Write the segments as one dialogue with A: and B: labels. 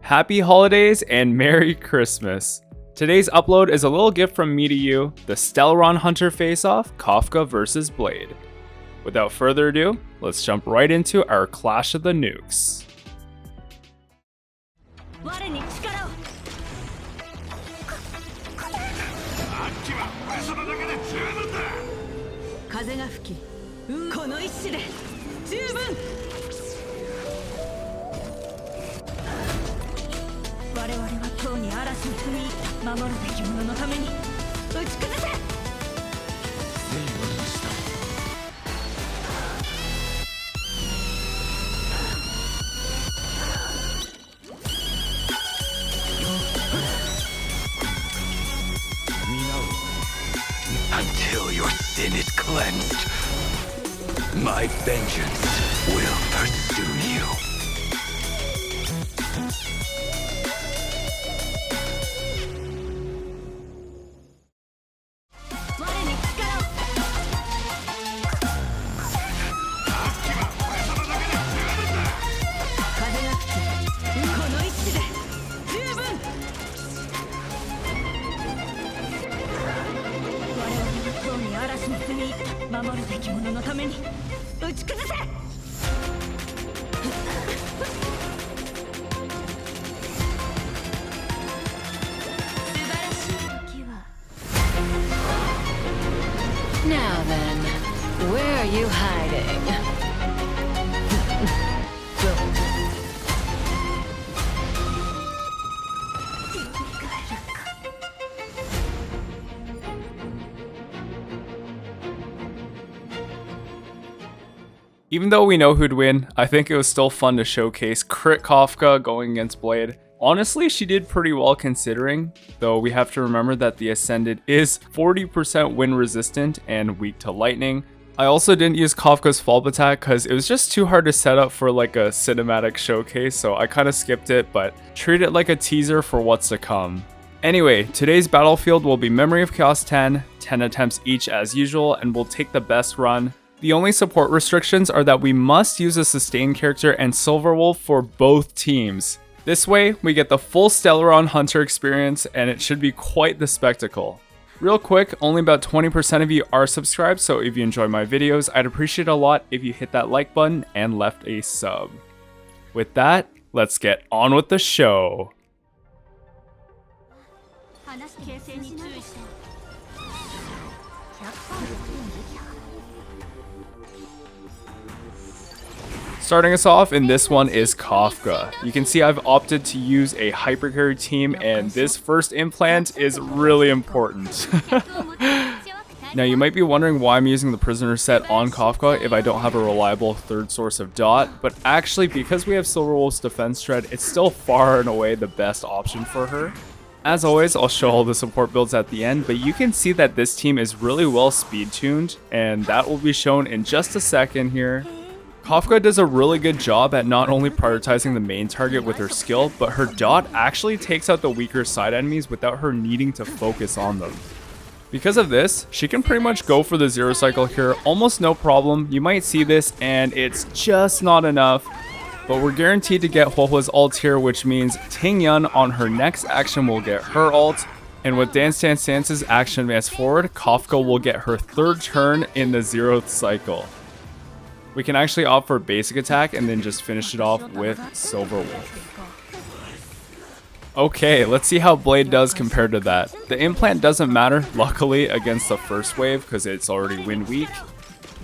A: Happy holidays and Merry Christmas. Today's upload is a little gift from me to you, the Stellaron Hunter face-off, Kafka vs Blade. Without further ado, let's jump right into our Clash of the Nukes.
B: Until your sin is cleansed, my vengeance will pursue you.
C: Now then, where are you hiding?
A: Even though we know who'd win, I think it was still fun to showcase Crit Kafka going against Blade. Honestly, she did pretty well considering, though we have to remember that the Ascended is 40% wind resistant and weak to lightning. I also didn't use Kafka's follow-up attack because it was just too hard to set up for like a cinematic showcase, so I kind of skipped it, but treat it like a teaser for what's to come. Anyway, today's battlefield will be Memory of Chaos 10 attempts each as usual, and we'll take the best run. The only support restrictions are that we must use a sustained character and Silverwolf for both teams. This way, we get the full Stellaron Hunter experience, and it should be quite the spectacle. Real quick, only about 20% of you are subscribed, so if you enjoy my videos, I'd appreciate it a lot if you hit that like button and left a sub. With that, let's get on with the show. Starting us off in this one is Kafka. You can see I've opted to use a hypercarry team, and this first implant is really important. Now you might be wondering why I'm using the prisoner set on Kafka if I don't have a reliable third source of dot, but actually because we have Silverwolf's defense shred, it's still far and away the best option for her. As always, I'll show all the support builds at the end, but you can see that this team is really well speed tuned, and that will be shown in just a second here. Kafka does a really good job at not only prioritizing the main target with her skill, but her dot actually takes out the weaker side enemies without her needing to focus on them. Because of this, she can pretty much go for the zero cycle here almost no problem. You might see this and it's just not enough, but we're guaranteed to get Huohuo's ult here, which means Tingyun on her next action will get her ult, and with Dance Dance Dance's action advance forward, Kafka will get her third turn in the 0th cycle. We can actually opt for a basic attack and then just finish it off with Silverwolf. Okay, let's see how Blade does compared to that. The implant doesn't matter, luckily, against the first wave because it's already wind weak.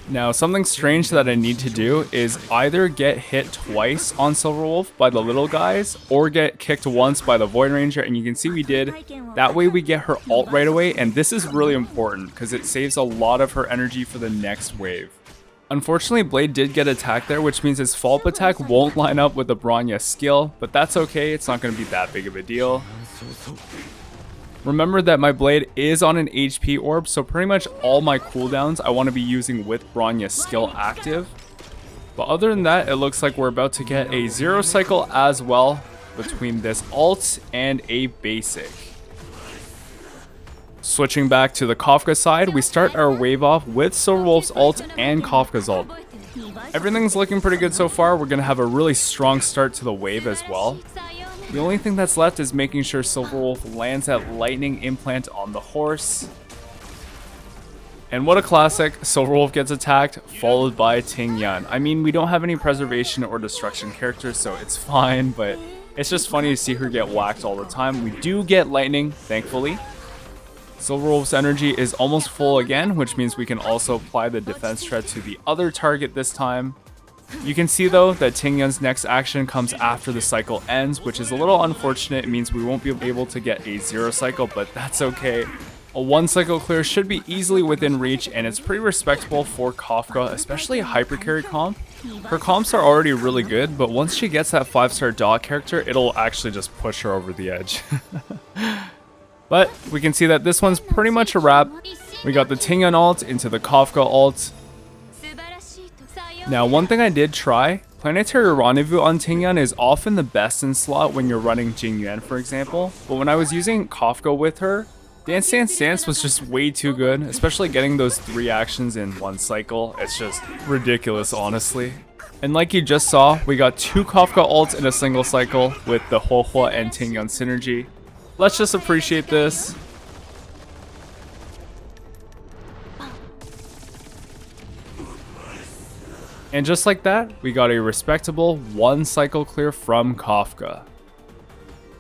A: Now, something strange that I need to do is either get hit twice on Silverwolf by the little guys or get kicked once by the Void Ranger, and you can see we did. That way we get her ult right away, and this is really important because it saves a lot of her energy for the next wave. Unfortunately, Blade did get attacked there, which means his follow-up attack won't line up with the Bronya skill, but that's okay, it's not going to be that big of a deal. Remember that my Blade is on an HP orb, so pretty much all my cooldowns I want to be using with Bronya's skill active. But other than that, it looks like we're about to get a 0 cycle as well between this ult and a basic. Switching back to the Kafka side, we start our wave off with Silverwolf's ult and Kafka's ult. Everything's looking pretty good so far. We're going to have a really strong start to the wave as well. The only thing that's left is making sure Silverwolf lands that lightning implant on the horse. And what a classic, Silverwolf gets attacked, followed by Tingyun. I mean, we don't have any preservation or destruction characters, so it's fine, but it's just funny to see her get whacked all the time. We do get lightning, thankfully. Silverwolf's energy is almost full again, which means we can also apply the defense shred to the other target this time. You can see though that Tingyun's next action comes after the cycle ends, which is a little unfortunate. It means we won't be able to get a 0 cycle, but that's okay. A 1 cycle clear should be easily within reach, and it's pretty respectable for Kafka, especially a hyper carry comp. Her comps are already really good, but once she gets that 5-star dot character, it'll actually just push her over the edge. But we can see that this one's pretty much a wrap. We got the Tingyun ult into the Kafka ult. Now, one thing I did try, Planetary Rendezvous on Tingyun is often the best in slot when you're running Jingyuan, for example. But when I was using Kafka with her, Dance Dance Dance was just way too good, especially getting those 3 actions in 1 cycle. It's just ridiculous, honestly. And like you just saw, we got 2 Kafka ults in a single cycle with the Huohuo and Tingyun synergy. Let's just appreciate this. And just like that, we got a respectable 1 cycle clear from Kafka.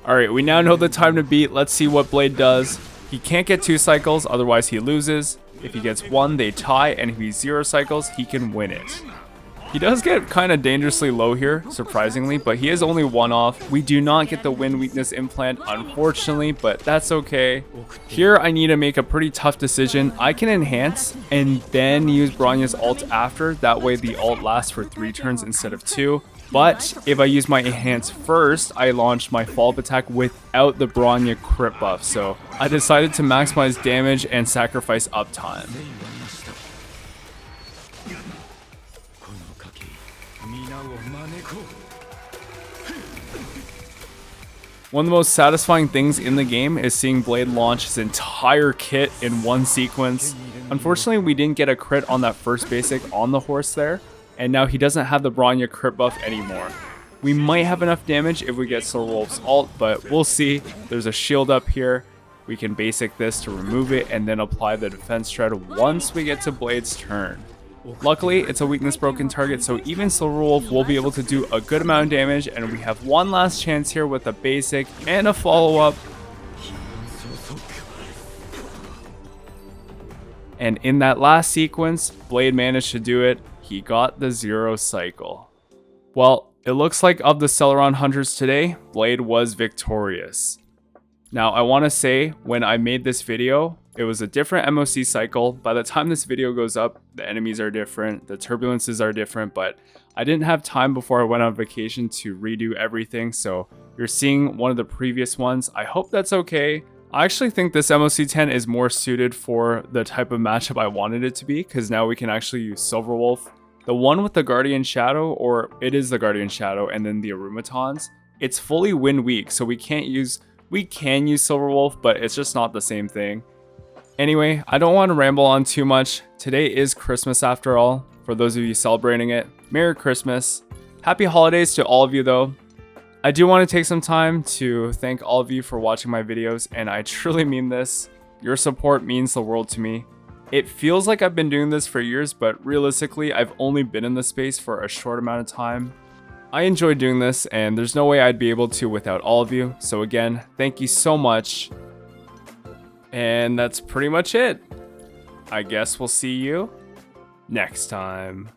A: Alright, we now know the time to beat. Let's see what Blade does. He can't get 2 cycles, otherwise he loses. If he gets 1, they tie, and if he's 0 cycles, he can win it. He does get kind of dangerously low here, surprisingly, but he is only 1 off. We do not get the wind weakness implant, unfortunately, but that's okay. Here, I need to make a pretty tough decision. I can enhance and then use Bronya's ult after. That way the ult lasts for 3 turns instead of 2. But if I use my enhance first, I launch my follow-up attack without the Bronya crit buff. So I decided to maximize damage and sacrifice uptime. One of the most satisfying things in the game is seeing Blade launch his entire kit in 1 sequence. Unfortunately, we didn't get a crit on that first basic on the horse there, and now he doesn't have the Bronya crit buff anymore. We might have enough damage if we get Silverwolf's ult, but we'll see. There's a shield up here. We can basic this to remove it and then apply the defense shred once we get to Blade's turn. Luckily, it's a weakness broken target, so even Silverwolf will be able to do a good amount of damage, and we have one last chance here with a basic and a follow-up. And in that last sequence, Blade managed to do it. He got the 0 cycle. Well, it looks like of the Stellaron Hunters today, Blade was victorious. Now, I want to say, when I made this video, it was a different MOC cycle. By the time this video goes up, the enemies are different, the turbulences are different, but I didn't have time before I went on vacation to redo everything, so you're seeing one of the previous ones. I hope that's okay. I actually think this MOC 10 is more suited for the type of matchup I wanted it to be, because now we can actually use Silverwolf. The one with the Guardian Shadow, or it is the Guardian Shadow, and then the Arumatons, it's fully wind weak, so we can use Silverwolf, but it's just not the same thing. Anyway, I don't want to ramble on too much. Today is Christmas after all. For those of you celebrating it, Merry Christmas. Happy holidays to all of you though. I do want to take some time to thank all of you for watching my videos, and I truly mean this. Your support means the world to me. It feels like I've been doing this for years, but realistically, I've only been in this space for a short amount of time. I enjoy doing this, and there's no way I'd be able to without all of you. So again, thank you so much. And that's pretty much it. I guess we'll see you next time.